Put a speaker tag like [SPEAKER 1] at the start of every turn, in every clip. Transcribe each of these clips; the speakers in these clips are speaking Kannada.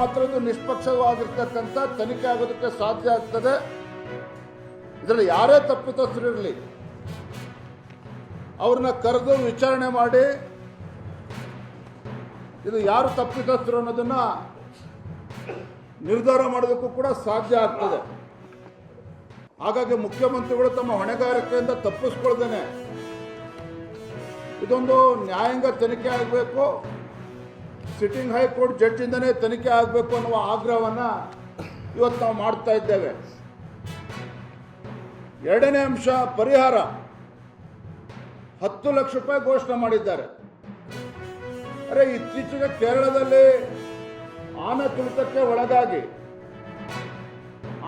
[SPEAKER 1] ಮಾತ್ರ ಇದು ನಿಷ್ಪಕ್ಷವಾಗಿರ್ತಕ್ಕಂಥ ತನಿಖೆ ಆಗೋದಕ್ಕೆ ಸಾಧ್ಯ ಆಗ್ತದೆ. ಇದರಲ್ಲಿ ಯಾರೇ ತಪ್ಪಿತಸ್ಥರಿರಲಿ ಅವ್ರನ್ನ ಕರೆದು ವಿಚಾರಣೆ ಮಾಡಿ ಇದು ಯಾರು ತಪ್ಪಿತಸ್ಥರು ಅನ್ನೋದನ್ನ ನಿರ್ಧಾರ ಮಾಡೋದಕ್ಕೂ ಕೂಡ ಸಾಧ್ಯ ಆಗ್ತದೆ. ಹಾಗಾಗಿ ಮುಖ್ಯಮಂತ್ರಿಗಳು ತಮ್ಮ ಹೊಣೆಗಾರಿಕೆಯಿಂದ ತಪ್ಪಿಸ್ಕೊಳ್ದೇನೆ ಇದೊಂದು ನ್ಯಾಯಾಂಗ ತನಿಖೆ ಆಗಬೇಕು, ಸಿಟ್ಟಿಂಗ್ ಹೈಕೋರ್ಟ್ ಜಡ್ಜಿಂದನೇ ತನಿಖೆ ಆಗಬೇಕು ಅನ್ನುವ ಆಗ್ರಹವನ್ನು ಇವತ್ತು ನಾವು ಮಾಡ್ತಾ ಇದ್ದೇವೆ. ಎರಡನೇ ಅಂಶ ಪರಿಹಾರ 10 ಲಕ್ಷ ರೂಪಾಯಿ ಘೋಷಣೆ ಮಾಡಿದ್ದಾರೆ. ಅರೆ ಇತ್ತೀಚೆಗೆ ಕೇರಳದಲ್ಲಿ ಆನೆ ತುಳಿತಕ್ಕೆ ಒಳಗಾಗಿ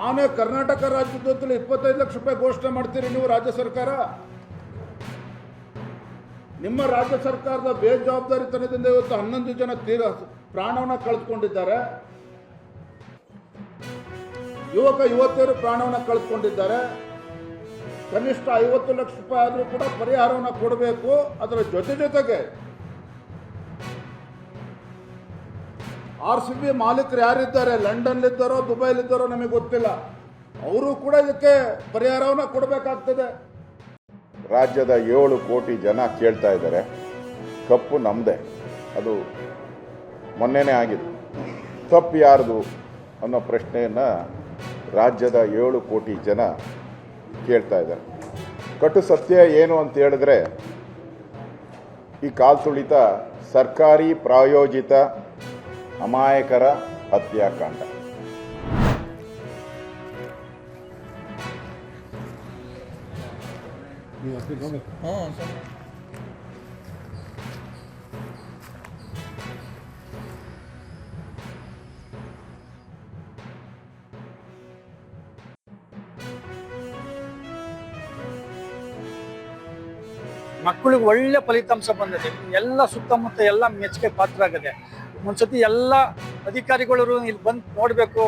[SPEAKER 1] ಆನೆ ಕರ್ನಾಟಕ ರಾಜ್ಯದಲ್ಲಿ 25 ಲಕ್ಷ ರೂಪಾಯಿ ಘೋಷಣೆ ಮಾಡ್ತೀರಿ ನೀವು ರಾಜ್ಯ ಸರ್ಕಾರ. ನಿಮ್ಮ ರಾಜ್ಯ ಸರ್ಕಾರದ ಬೇಜವಾಬ್ದಾರಿತನದಿಂದ ಇವತ್ತು 11 ಜನ ಪ್ರಾಣವನ್ನು ಕಳೆದುಕೊಂಡಿದ್ದಾರೆ. ಯುವತಿಯರು ಪ್ರಾಣವನ್ನು ಕಳೆದುಕೊಂಡಿದ್ದಾರೆ. ಕನಿಷ್ಠ 50 ಲಕ್ಷ ರೂಪಾಯಿ ಆದರೂ ಕೂಡ ಪರಿಹಾರವನ್ನು ಕೊಡಬೇಕು. ಅದರ ಜೊತೆಗೆ RCB ಮಾಲೀಕರು ಯಾರಿದ್ದಾರೆ, ಲಂಡನ್ಲಿದ್ದಾರೋ ದುಬೈಲಿದ್ದಾರೋ ನಮಗೆ ಗೊತ್ತಿಲ್ಲ, ಅವರು ಕೂಡ ಇದಕ್ಕೆ ಪರಿಹಾರವನ್ನು ಕೊಡಬೇಕಾಗ್ತದೆ.
[SPEAKER 2] ರಾಜ್ಯದ 7 ಕೋಟಿ ಜನ ಕೇಳ್ತಾ ಇದ್ದಾರೆ, ಕಪ್ಪು ನಮ್ಮದೇ, ಅದು ಮೊನ್ನೆನೇ ಆಗಿದೆ. ತಪ್ಪು ಯಾರ್ದು ಅನ್ನೋ ಪ್ರಶ್ನೆಯನ್ನು ರಾಜ್ಯದ 7 ಕೋಟಿ ಜನ ಕೇಳ್ತಾ ಇದ್ದಾರೆ. ಕಟು ಸತ್ಯ ಏನು ಅಂತ ಹೇಳಿದ್ರೆ, ಈ ಕಾಲ್ತುಳಿತ ಸರ್ಕಾರಿ ಪ್ರಾಯೋಜಿತ ಅಮಾಯಕರ ಹತ್ಯಾಕಾಂಡ.
[SPEAKER 3] ಮಕ್ಕಳಿಗೆ ಒಳ್ಳೆ ಫಲಿತಾಂಶ ಬಂದಿದೆ. ಎಲ್ಲ ಸುತ್ತಮುತ್ತ ಎಲ್ಲ ಮೆಚ್ಚುಗೆ ಪಾತ್ರ ಆಗಿದೆ. ಒಂದ್ಸತಿ ಎಲ್ಲ ಅಧಿಕಾರಿಗಳು ಇಲ್ಲಿ ಬಂದು ನೋಡಬೇಕು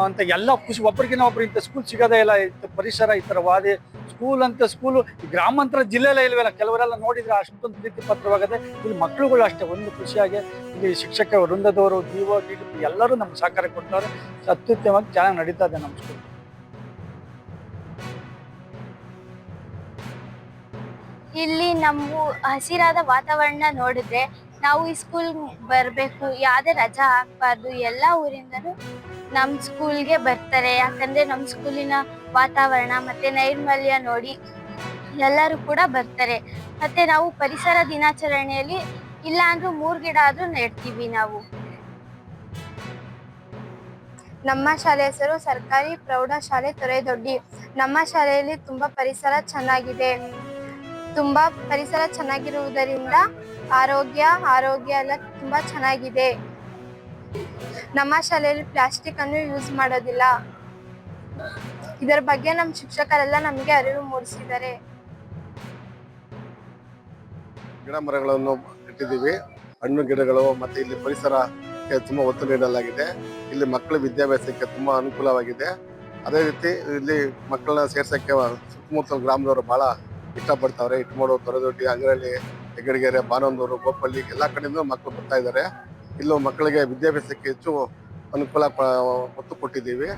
[SPEAKER 3] ಅಂತ ಎಲ್ಲ ಖುಷಿ. ಒಬ್ಬರಿಗಿನ ಒಬ್ರು ಇಂಥ ಸ್ಕೂಲ್ ಸಿಗೋದೇ ಇಲ್ಲ, ಇಂಥ ಪರಿಸರ ಈ ಥರ ವಾದಿ ಸ್ಕೂಲ್ ಅಂತ ಸ್ಕೂಲು ಗ್ರಾಮಾಂತರ ಜಿಲ್ಲೆಯಲ್ಲೇ ಇಲ್ವಲ್ಲ. ಕೆಲವರೆಲ್ಲ ನೋಡಿದ್ರೆ ಅಷ್ಟೊಂದು ಪ್ರೀತಿ ಪಾತ್ರವಾಗಿದೆ. ಇಲ್ಲಿ ಮಕ್ಕಳುಗಳು ಅಷ್ಟೇ ಒಂದು ಖುಷಿಯಾಗಿ ಇಲ್ಲಿ ಶಿಕ್ಷಕ ವೃಂದದವರು DO DDP ಎಲ್ಲರೂ ನಮ್ಗೆ ಸಹಕಾರ ಕೊಡ್ತಾರೆ. ಅತ್ಯುತ್ತಮವಾಗಿ ಚೆನ್ನಾಗಿ ನಡೀತಾ ಇದೆ ನಮ್ಮ ಸ್ಕೂಲ್.
[SPEAKER 4] ಇಲ್ಲಿ ನಮ್ಮ ಹಸಿರಾದ ವಾತಾವರಣ ನೋಡಿದ್ರೆ ನಾವು ಈ ಸ್ಕೂಲ್ ಬರಬೇಕು, ಯಾವುದೇ ರಜಾ ಹಾಕ್ಬಾರ್ದು. ಎಲ್ಲ ಊರಿಂದನೂ ನಮ್ಮ ಸ್ಕೂಲ್ಗೆ ಬರ್ತಾರೆ. ಯಾಕಂದ್ರೆ ನಮ್ಮ ಸ್ಕೂಲಿನ ವಾತಾವರಣ ಮತ್ತೆ ನೈರ್ಮಲ್ಯ ನೋಡಿ ಎಲ್ಲರೂ ಕೂಡ ಬರ್ತಾರೆ. ಮತ್ತೆ ನಾವು ಪರಿಸರ ದಿನಾಚರಣೆಯಲ್ಲಿ ಇಲ್ಲ ಅಂದ್ರೂ 3 ಗಿಡ ಆದ್ರೂ ನೆಡ್ತೀವಿ ನಾವು. ನಮ್ಮ ಶಾಲೆ ಹೆಸರು ಸರ್ಕಾರಿ ಪ್ರೌಢಶಾಲೆ ತೊರೆದೊಡ್ಡಿ. ನಮ್ಮ ಶಾಲೆಯಲ್ಲಿ ತುಂಬಾ ಪರಿಸರ ಚೆನ್ನಾಗಿದೆ. ತುಂಬಾ ಪರಿಸರ ಚೆನ್ನಾಗಿರುವುದರಿಂದ ಆರೋಗ್ಯ ಎಲ್ಲ ತುಂಬಾ ಚೆನ್ನಾಗಿದೆ. ನಮ್ಮ ಶಾಲೆಯಲ್ಲಿ ಪ್ಲಾಸ್ಟಿಕ್ ಅನ್ನು ಯೂಸ್ ಮಾಡೋದಿಲ್ಲ. ಇದರ ಬಗ್ಗೆ ನಮ್ಮ ಶಿಕ್ಷಕರೆಲ್ಲ ನಮಗೆ ಅರಿವು ಮೂಡಿಸಿದ್ದಾರೆ.
[SPEAKER 5] ಗಿಡ ಮರಗಳನ್ನು ಇಟ್ಟಿದ್ದೀವಿ, ಹಣ್ಣು ಗಿಡಗಳು, ಮತ್ತೆ ಇಲ್ಲಿ ಪರಿಸರಕ್ಕೆ ತುಂಬಾ ಒತ್ತು ನೀಡಲಾಗಿದೆ. ಇಲ್ಲಿ ಮಕ್ಕಳ ವಿದ್ಯಾಭ್ಯಾಸಕ್ಕೆ ತುಂಬಾ ಅನುಕೂಲವಾಗಿದೆ. ಅದೇ ರೀತಿ ಇಲ್ಲಿ ಮಕ್ಕಳನ್ನ ಸೇರ್ಸಕ್ಕೆ ಸುತ್ತಮುತ್ತಲ ಗ್ರಾಮದವರು ಬಹಳ ಇಷ್ಟಪಡ್ತಾವ್ರೆ. ಇಟ್ಮೋಡು, ತೊರೆದೊಡ್ಡಿ, ಅಂಗರಳ್ಳಿ, ಹೆಗ್ಗಡಗೆರೆ, ಬಾನಂದೂರು, ಗೋಪಲ್ಲಿ ಎಲ್ಲ ಕಡೆಯಿಂದ ಮಕ್ಕಳು ಬರ್ತಾ ಇದ್ದಾರೆ. ಇಲ್ಲೂ ಮಕ್ಕಳಿಗೆ ವಿದ್ಯಾಭ್ಯಾಸಕ್ಕೆ ಹೆಚ್ಚು ಅನುಕೂಲ ಒತ್ತು ಕೊಟ್ಟಿದ್ದೀವಿ.